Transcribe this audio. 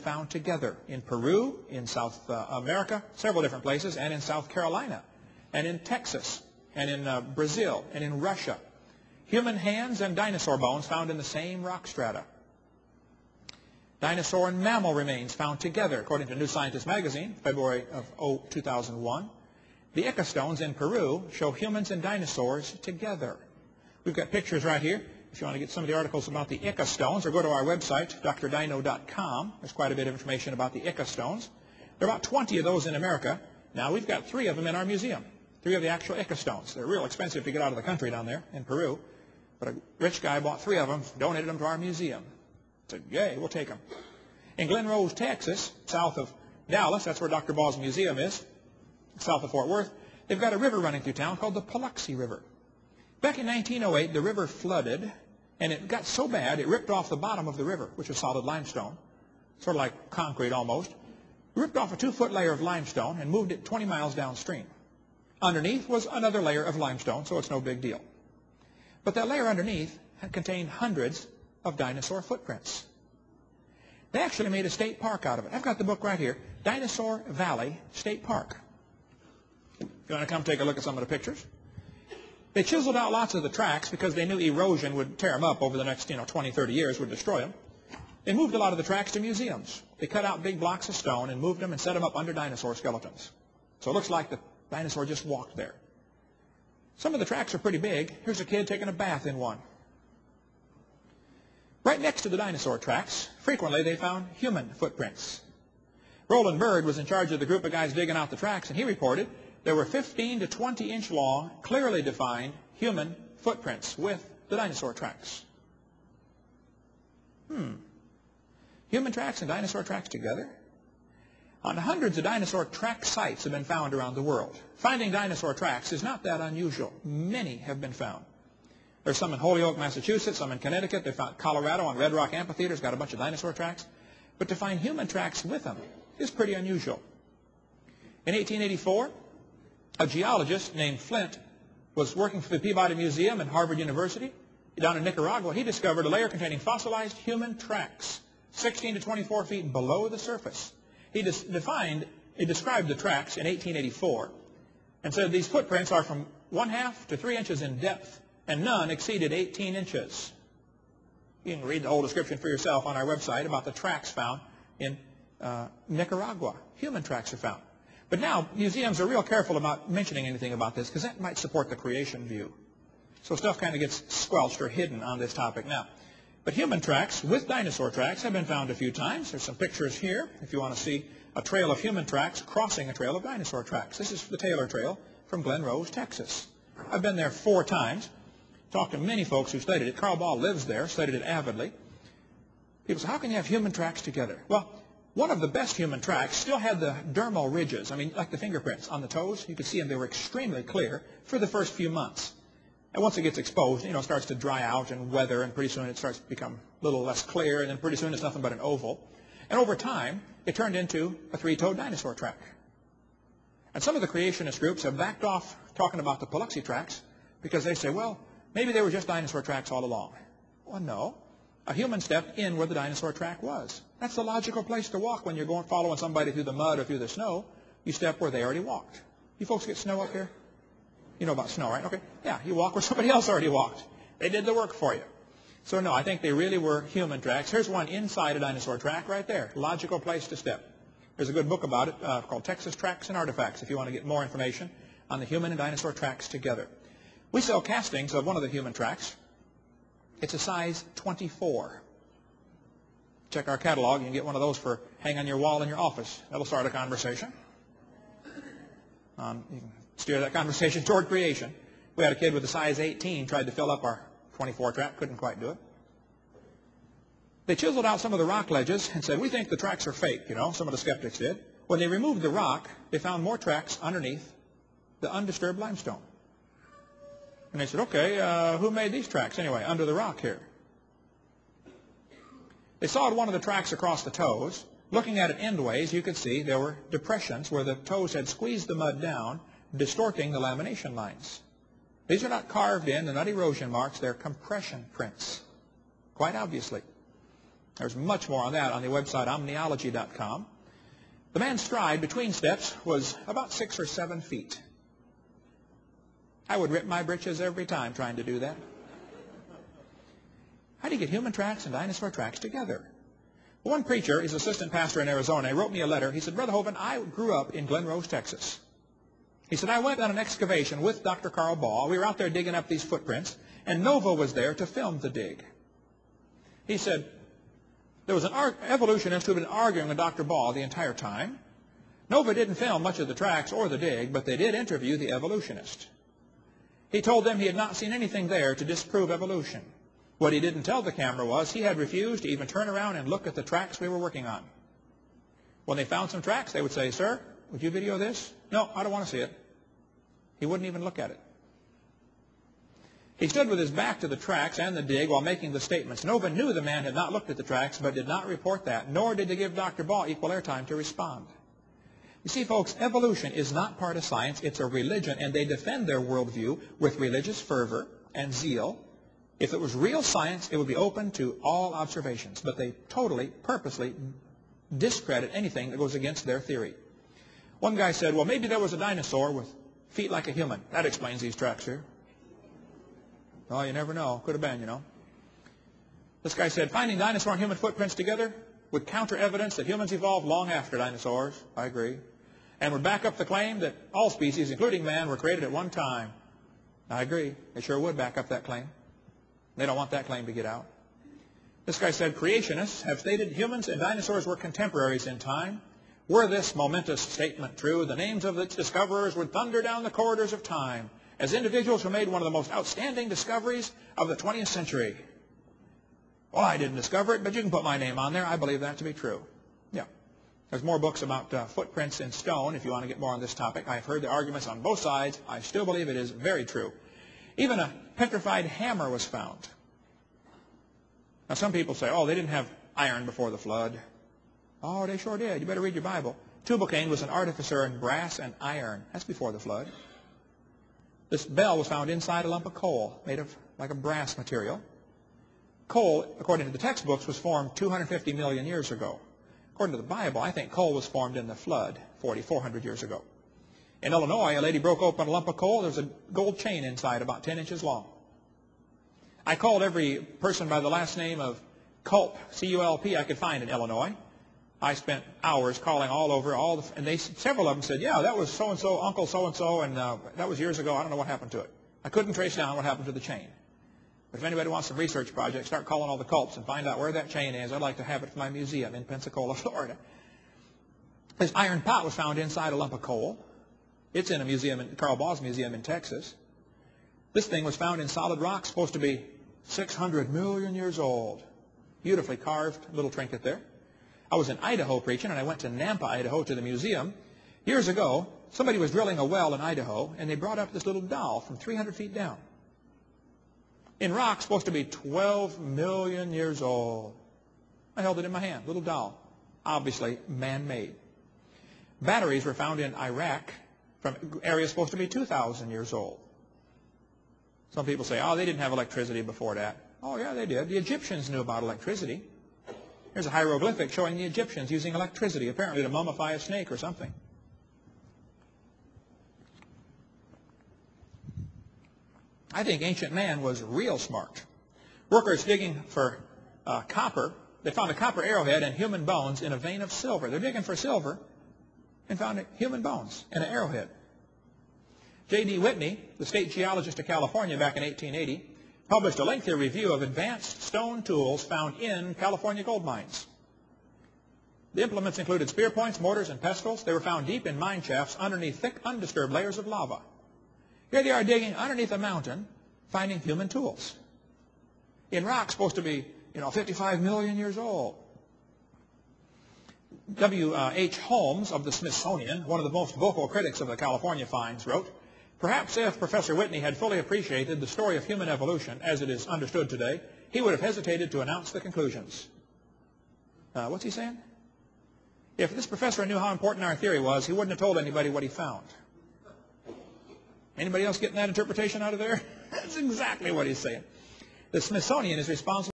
found together in Peru, in South America, several different places, and in South Carolina, and in Texas, and in Brazil, and in Russia. Human hands and dinosaur bones found in the same rock strata. Dinosaur and mammal remains found together, according to New Scientist magazine, February of 2001. The ecostones in Peru show humans and dinosaurs together. We've got pictures right here. If you want to get some of the articles about the ecostones, or go to our website, drdino.com. There's quite a bit of information about the ecostones. There are about 20 of those in America. Now, we've got 3 of them in our museum, 3 of the actual ecostones. They're real expensive to get out of the country down there in Peru. But a rich guy bought 3 of them, donated them to our museum. Said, yay, we'll take them. In Glen Rose, Texas, south of Dallas, that's where Dr. Ball's museum is, south of Fort Worth, they've got a river running through town called the Paluxy River. Back in 1908, the river flooded, and it got so bad it ripped off the bottom of the river, which was solid limestone, sort of like concrete almost. It ripped off a 2-foot layer of limestone and moved it 20 miles downstream. Underneath was another layer of limestone, so it's no big deal. But that layer underneath had contained hundreds of dinosaur footprints. They actually made a state park out of it. I've got the book right here, Dinosaur Valley State Park. If you want to come take a look at some of the pictures. They chiseled out lots of the tracks because they knew erosion would tear them up over the next 20, 30 years, would destroy them. They moved a lot of the tracks to museums. They cut out big blocks of stone and moved them and set them up under dinosaur skeletons. So it looks like the dinosaur just walked there. Some of the tracks are pretty big. Here's a kid taking a bath in one. Right next to the dinosaur tracks, frequently they found human footprints. Roland Bird was in charge of the group of guys digging out the tracks, and he reported there were 15 to 20 inch long, clearly defined human footprints with the dinosaur tracks. Human tracks and dinosaur tracks together? Hundreds of dinosaur track sites have been found around the world. Finding dinosaur tracks is not that unusual. Many have been found. There's some in Holyoke, Massachusetts, some in Connecticut. They found Colorado on Red Rock Amphitheater's got a bunch of dinosaur tracks. But to find human tracks with them is pretty unusual. In 1884, a geologist named Flint was working for the Peabody Museum at Harvard University. Down in Nicaragua, he discovered a layer containing fossilized human tracks, 16 to 24 feet below the surface. He described the tracks in 1884 and said these footprints are from 1/2 to 3 inches in depth, and none exceeded 18 inches. You can read the whole description for yourself on our website about the tracks found in Nicaragua. Human tracks are found. But now museums are real careful about mentioning anything about this because that might support the creation view. So stuff kind of gets squelched or hidden on this topic now. But human tracks with dinosaur tracks have been found a few times. There's some pictures here if you want to see a trail of human tracks crossing a trail of dinosaur tracks. This is the Taylor Trail from Glen Rose, Texas. I've been there 4 times. Talked to many folks who studied it. Carl Ball lives there, studied it avidly. People say, how can you have human tracks together? Well, one of the best human tracks still had the dermal ridges. I mean, like the fingerprints on the toes. You could see them. They were extremely clear for the first few months. And once it gets exposed, it starts to dry out and weather, and pretty soon it starts to become a little less clear, and then pretty soon it's nothing but an oval. And over time, it turned into a 3-toed dinosaur track. And some of the creationist groups have backed off talking about the Paluxy tracks because they say, well, maybe they were just dinosaur tracks all along. Well, no. A human stepped in where the dinosaur track was. That's the logical place to walk when you're going following somebody through the mud or through the snow. You step where they already walked. You folks get snow up here? You know about snow, right? Okay. Yeah, you walk where somebody else already walked. They did the work for you. So no, I think they really were human tracks. Here's one inside a dinosaur track right there. Logical place to step. There's a good book about it called Texas Tracks and Artifacts if you want to get more information on the human and dinosaur tracks together. We sell castings of one of the human tracks. It's a size 24. Check our catalog. You can get one of those for hang on your wall in your office. That'll start a conversation. You can steer that conversation toward creation. We had a kid with a size 18 tried to fill up our 24 track. Couldn't quite do it. They chiseled out some of the rock ledges and said, we think the tracks are fake, some of the skeptics did. When they removed the rock, they found more tracks underneath the undisturbed limestone. And they said, okay, who made these tracks anyway, under the rock here? They sawed one of the tracks across the toes. Looking at it endways, you could see there were depressions where the toes had squeezed the mud down, distorting the lamination lines. These are not carved in, they're not erosion marks, they're compression prints, quite obviously. There's much more on that on the website omniology.com. The man's stride between steps was about 6 or 7 feet. I would rip my britches every time trying to do that. How do you get human tracks and dinosaur tracks together? One preacher, he's assistant pastor in Arizona, he wrote me a letter. He said, Brother Hovind, I grew up in Glen Rose, Texas. He said, I went on an excavation with Dr. Carl Ball. We were out there digging up these footprints, and Nova was there to film the dig. He said, there was an evolutionist who had been arguing with Dr. Ball the entire time. Nova didn't film much of the tracks or the dig, but they did interview the evolutionist. He told them he had not seen anything there to disprove evolution. What he didn't tell the camera was he had refused to even turn around and look at the tracks we were working on. When they found some tracks, they would say, Sir, would you video this? No, I don't want to see it. He wouldn't even look at it. He stood with his back to the tracks and the dig while making the statements. Nova knew the man had not looked at the tracks, but did not report that, nor did they give Dr. Ball equal airtime to respond. You see, folks, evolution is not part of science. It's a religion, and they defend their worldview with religious fervor and zeal. If it was real science, it would be open to all observations, but they totally, purposely discredit anything that goes against their theory. One guy said, well, maybe there was a dinosaur with feet like a human. That explains these tracks here. Well, you never know. Could have been, you know. This guy said, finding dinosaur and human footprints together would counter evidence that humans evolved long after dinosaurs. I agree. And would back up the claim that all species, including man, were created at one time. I agree. They sure would back up that claim. They don't want that claim to get out. This guy said, creationists have stated humans and dinosaurs were contemporaries in time. Were this momentous statement true, the names of its discoverers would thunder down the corridors of time as individuals who made one of the most outstanding discoveries of the 20th century. Well, I didn't discover it, but you can put my name on there. I believe that to be true. Yeah. There's more books about footprints in stone if you want to get more on this topic. I've heard the arguments on both sides. I still believe it is very true. Even a petrified hammer was found. Now, some people say, oh, they didn't have iron before the flood. Oh, they sure did. You better read your Bible. Tubal-Cain was an artificer in brass and iron. That's before the flood. This bell was found inside a lump of coal made of like a brass material. Coal, according to the textbooks, was formed 250 million years ago. According to the Bible, I think coal was formed in the flood 4,400 years ago. In Illinois, a lady broke open a lump of coal. There was a gold chain inside about 10 inches long. I called every person by the last name of Culp, C-U-L-P, I could find in Illinois. I spent hours calling all over, and several of them said, yeah, that was so-and-so, Uncle so-and-so, and that was years ago. I don't know what happened to it. I couldn't trace down what happened to the chain. But if anybody wants some research projects, start calling all the Culps and find out where that chain is. I'd like to have it for my museum in Pensacola, Florida. This iron pot was found inside a lump of coal. It's in a museum, Carl Ball's museum in Texas. This thing was found in solid rock, supposed to be 600 million years old. Beautifully carved little trinket there. I was in Idaho preaching, and I went to Nampa, Idaho, to the museum. Years ago, somebody was drilling a well in Idaho, and they brought up this little doll from 300 feet down. In rock, supposed to be 12 million years old. I held it in my hand, little doll. Obviously man-made. Batteries were found in Iraq from areas supposed to be 2,000 years old. Some people say, oh, they didn't have electricity before that. Oh, yeah, they did. The Egyptians knew about electricity. Here's a hieroglyphic showing the Egyptians using electricity, apparently to mummify a snake or something. I think ancient man was real smart. Workers digging for copper, they found a copper arrowhead and human bones in a vein of silver. They're digging for silver and found human bones in an arrowhead. J.D. Whitney, the state geologist of California back in 1880, published a lengthy review of advanced stone tools found in California gold mines. The implements included spear points, mortars, and pestles. They were found deep in mine shafts underneath thick, undisturbed layers of lava. Here they are digging underneath a mountain, finding human tools. In rock, supposed to be, 55 million years old. W.H. Holmes of the Smithsonian, one of the most vocal critics of the California finds, wrote, perhaps if Professor Whitney had fully appreciated the story of human evolution as it is understood today, he would have hesitated to announce the conclusions. What's he saying? If this professor knew how important our theory was, he wouldn't have told anybody what he found. Anybody else getting that interpretation out of there? That's exactly what he's saying. The Smithsonian is responsible